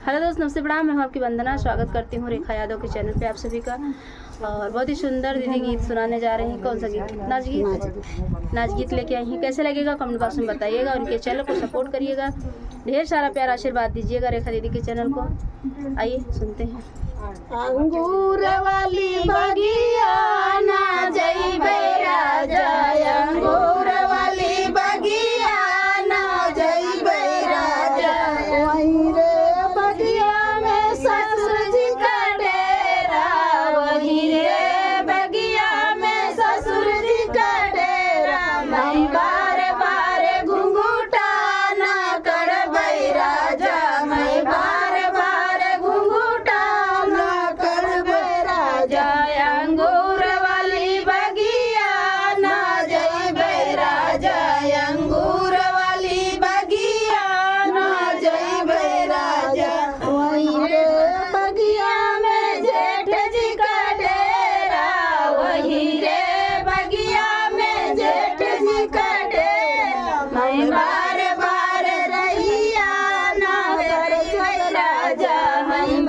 Hello दोस्त, नमस्ते, प्रणाम। मैं हूँ आपकी वंदना। स्वागत करती हूँ रेखा यादव के चैनल पे आप सभी का। और बहुत ही सुंदर दीदी गीत सुनाने जा रही हैं। कौन सा गीत? नाच गीत लेके आई हैं। कैसे लगेगा कमेंट बॉक्स में बताइएगा। उनके चैनल को सपोर्ट करिएगा, ढेर सारा प्यार आशीर्वाद दीजिएगा रेखा दीदी के चैनल को। आइए सुनते हैं। अंगूर वाली बगिया ना जइबे राजा, अंगूर वाली बगिया ना जइबे राजा। वहीं रे बगिया में ससुर जी का डेरा, वहीं रे बगिया में ससुर जी का डेरा। मैं बारे बारे घुंघूटा ना करबै राजा, मैं बारे बारे घुंघूटा ना करबै राजा। अंगूर वाली बगिया ना जइबै राजा, अंगूर वाली बगिया ना जइबै राजा। वहीं रे बगिया में जेठ जी का डेरा, वहीं रे बगिया में जेठ जी का डेरा। मैं बारे बारे रहिया ना करबै राजा, मैं